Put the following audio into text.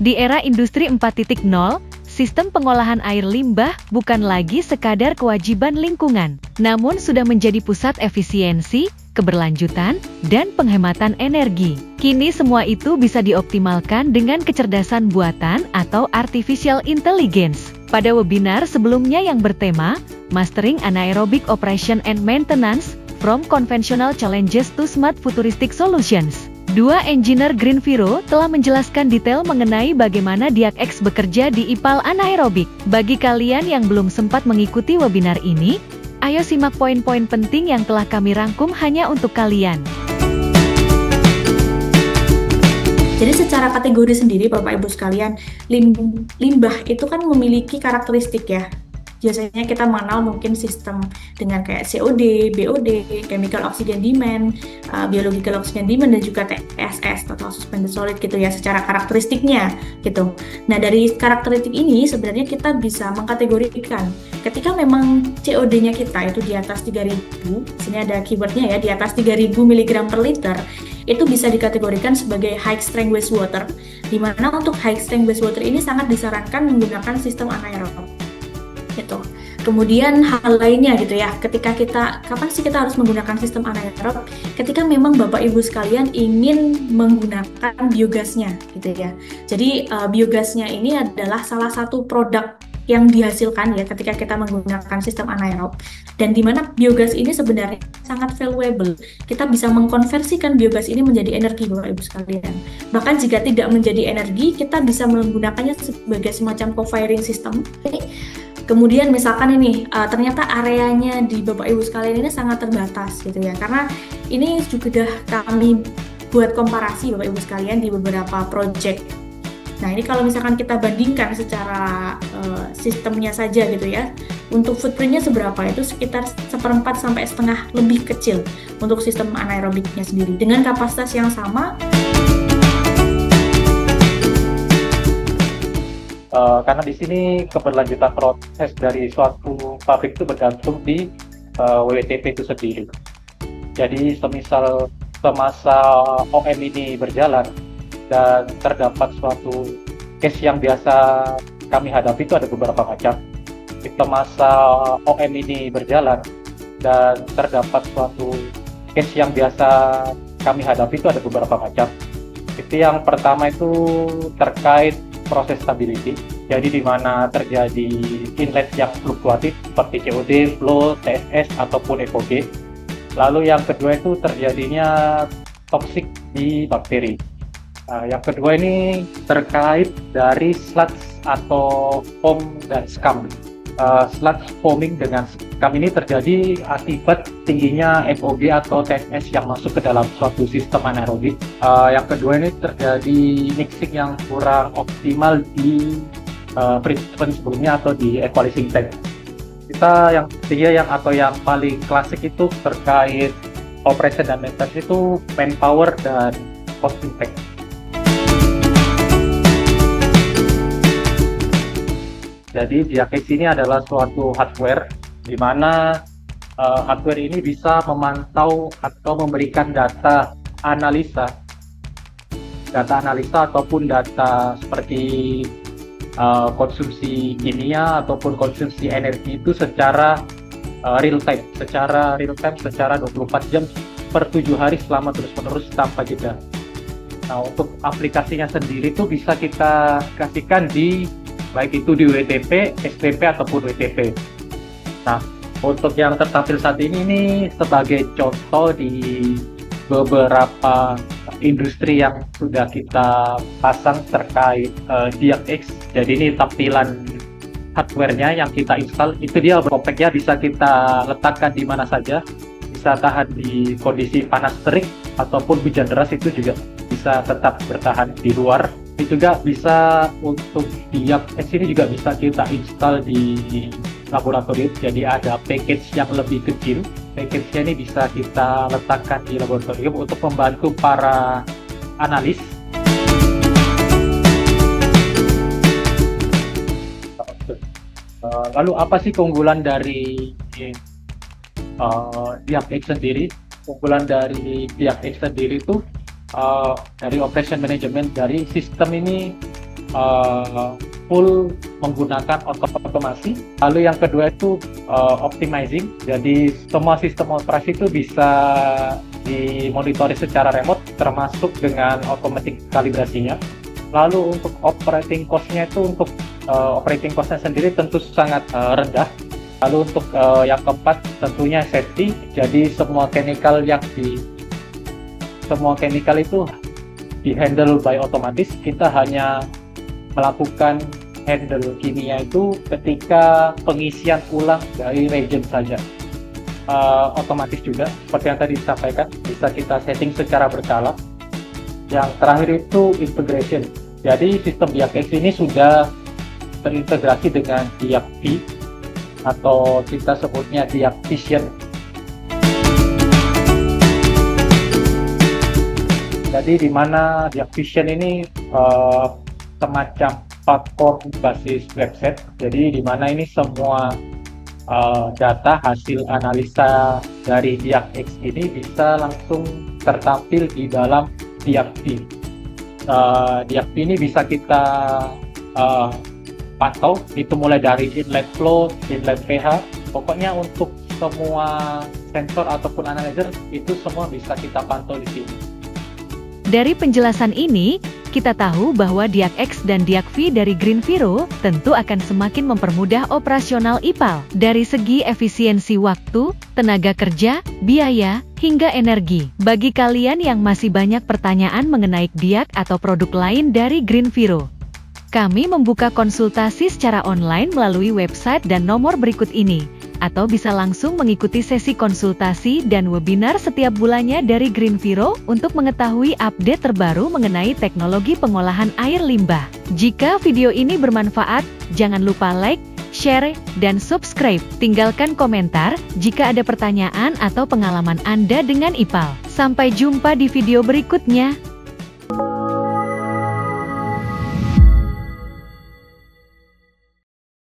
Di era industri 4.0, sistem pengolahan air limbah bukan lagi sekadar kewajiban lingkungan, namun sudah menjadi pusat efisiensi, keberlanjutan, dan penghematan energi. Kini semua itu bisa dioptimalkan dengan kecerdasan buatan atau artificial intelligence. Pada webinar sebelumnya yang bertema, Mastering Anaerobic Operation and Maintenance, From Conventional Challenges to Smart Futuristic Solutions, dua engineer Greenviro telah menjelaskan detail mengenai bagaimana DiakX bekerja di IPAL anaerobik. Bagi kalian yang belum sempat mengikuti webinar ini, ayo simak poin-poin penting yang telah kami rangkum hanya untuk kalian. Jadi secara kategori sendiri Bapak Ibu sekalian, limbah itu kan memiliki karakteristik ya. Biasanya kita mengenal mungkin sistem dengan kayak COD, BOD, Chemical Oxygen Demand, Biological Oxygen Demand, dan juga TSS, Total Suspended Solid gitu ya, secara karakteristiknya gitu. Nah dari karakteristik ini sebenarnya kita bisa mengkategorikan ketika memang COD-nya kita itu di atas 3000, sini ada keywordnya ya, di atas 3000 mg per liter, itu bisa dikategorikan sebagai high strength wastewater, di mana untuk high strength wastewater ini sangat disarankan menggunakan sistem anaerob. Gitu. Kemudian hal lainnya gitu ya, kapan sih kita harus menggunakan sistem anaerob? Ketika memang Bapak Ibu sekalian ingin menggunakan biogasnya gitu ya. Jadi biogasnya ini adalah salah satu produk yang dihasilkan ya ketika kita menggunakan sistem anaerob, dan di mana biogas ini sebenarnya sangat valuable. Kita bisa mengkonversikan biogas ini menjadi energi Bapak Ibu sekalian. Bahkan jika tidak menjadi energi, kita bisa menggunakannya sebagai semacam co-firing system. Kemudian misalkan ini ternyata areanya di Bapak Ibu sekalian ini sangat terbatas gitu ya, karena ini juga sudah kami buat komparasi Bapak Ibu sekalian di beberapa project. Nah ini kalau misalkan kita bandingkan secara sistemnya saja gitu ya, untuk footprintnya seberapa, itu sekitar 1/4 sampai setengah lebih kecil untuk sistem anaerobiknya sendiri dengan kapasitas yang sama. Karena di sini keberlanjutan proses dari suatu pabrik itu bergantung di WTP itu sendiri. Jadi semisal semasa OM ini berjalan dan terdapat suatu case yang biasa kami hadapi, itu ada beberapa macam. Semasa OM ini berjalan dan terdapat suatu case yang biasa kami hadapi, itu ada beberapa macam. Itu yang pertama itu terkait proses stability, jadi di mana terjadi inlet yang fluktuatif seperti COD, flow, TSS ataupun FOG. Lalu yang kedua itu terjadinya toxic di bakteri. Yang kedua ini terkait dari sludge atau foam dan scum. Sludge foaming dengan scum ini terjadi akibat tingginya FOG atau TSS yang masuk ke dalam suatu sistem anaerobik. Yang kedua ini terjadi mixing yang kurang optimal di treatment sebelumnya atau di equalizing tank. Kita yang ketiga yang paling klasik itu terkait operation dan maintenance, itu manpower dan cost impact. Jadi DiakX ini adalah suatu hardware di mana hardware ini bisa memantau atau memberikan data analisa ataupun data seperti konsumsi kimia ataupun konsumsi energi itu secara real time, secara 24 jam per 7 hari selama terus-menerus tanpa jeda. Nah, untuk aplikasinya sendiri itu bisa kita kasihkan di baik itu di WTP, STP ataupun WTP. Nah, untuk yang tertampil saat ini sebagai contoh di beberapa industri yang sudah kita pasang terkait DiakX. Jadi ini tampilan hardware-nya yang kita install, itu dia kompaknya bisa kita letakkan di mana saja, bisa tahan di kondisi panas terik ataupun hujan deras, itu juga bisa tetap bertahan di luar. Itu juga bisa untuk DiakX ini juga bisa kita install di laboratorium. Jadi ada package yang lebih kecil. Package-nya ini bisa kita letakkan di laboratorium untuk membantu para analis. Lalu apa sih keunggulan dari DiakX sendiri? Keunggulan dari DiakX sendiri itu dari operation management dari sistem ini full menggunakan otomasi. Lalu yang kedua itu optimizing, jadi semua sistem operasi itu bisa dimonitori secara remote, termasuk dengan automatic kalibrasinya. Lalu untuk operating cost-nya itu, untuk operating cost-nya sendiri tentu sangat rendah. Lalu untuk yang keempat tentunya safety, jadi semua chemical itu di-handle by otomatis. Kita hanya melakukan handle kimia itu ketika pengisian ulang dari reagent saja. Otomatis juga, seperti yang tadi disampaikan, bisa kita setting secara berkala. Yang terakhir itu integration. Jadi sistem DIAC-X ini sudah terintegrasi dengan DIAC-V atau kita sebutnya DIAC Vision. Jadi di mana DIAC Vision ini semacam platform basis website. Jadi di mana ini semua data hasil analisa dari DIAC-X ini bisa langsung tertampil di dalam DIAC-V. DIAC-V ini bisa kita pantau, itu mulai dari inlet flow, inlet pH, pokoknya untuk semua sensor ataupun analyzer itu semua bisa kita pantau di sini. Dari penjelasan ini, kita tahu bahwa DIAC-X dan DIAC-V dari GreenViro tentu akan semakin mempermudah operasional IPAL dari segi efisiensi waktu, tenaga kerja, biaya, hingga energi. Bagi kalian yang masih banyak pertanyaan mengenai DIAC atau produk lain dari GreenViro, kami membuka konsultasi secara online melalui website dan nomor berikut ini, atau bisa langsung mengikuti sesi konsultasi dan webinar setiap bulannya dari GreenViro untuk mengetahui update terbaru mengenai teknologi pengolahan air limbah. Jika video ini bermanfaat, jangan lupa like, share, dan subscribe. Tinggalkan komentar jika ada pertanyaan atau pengalaman Anda dengan IPAL. Sampai jumpa di video berikutnya.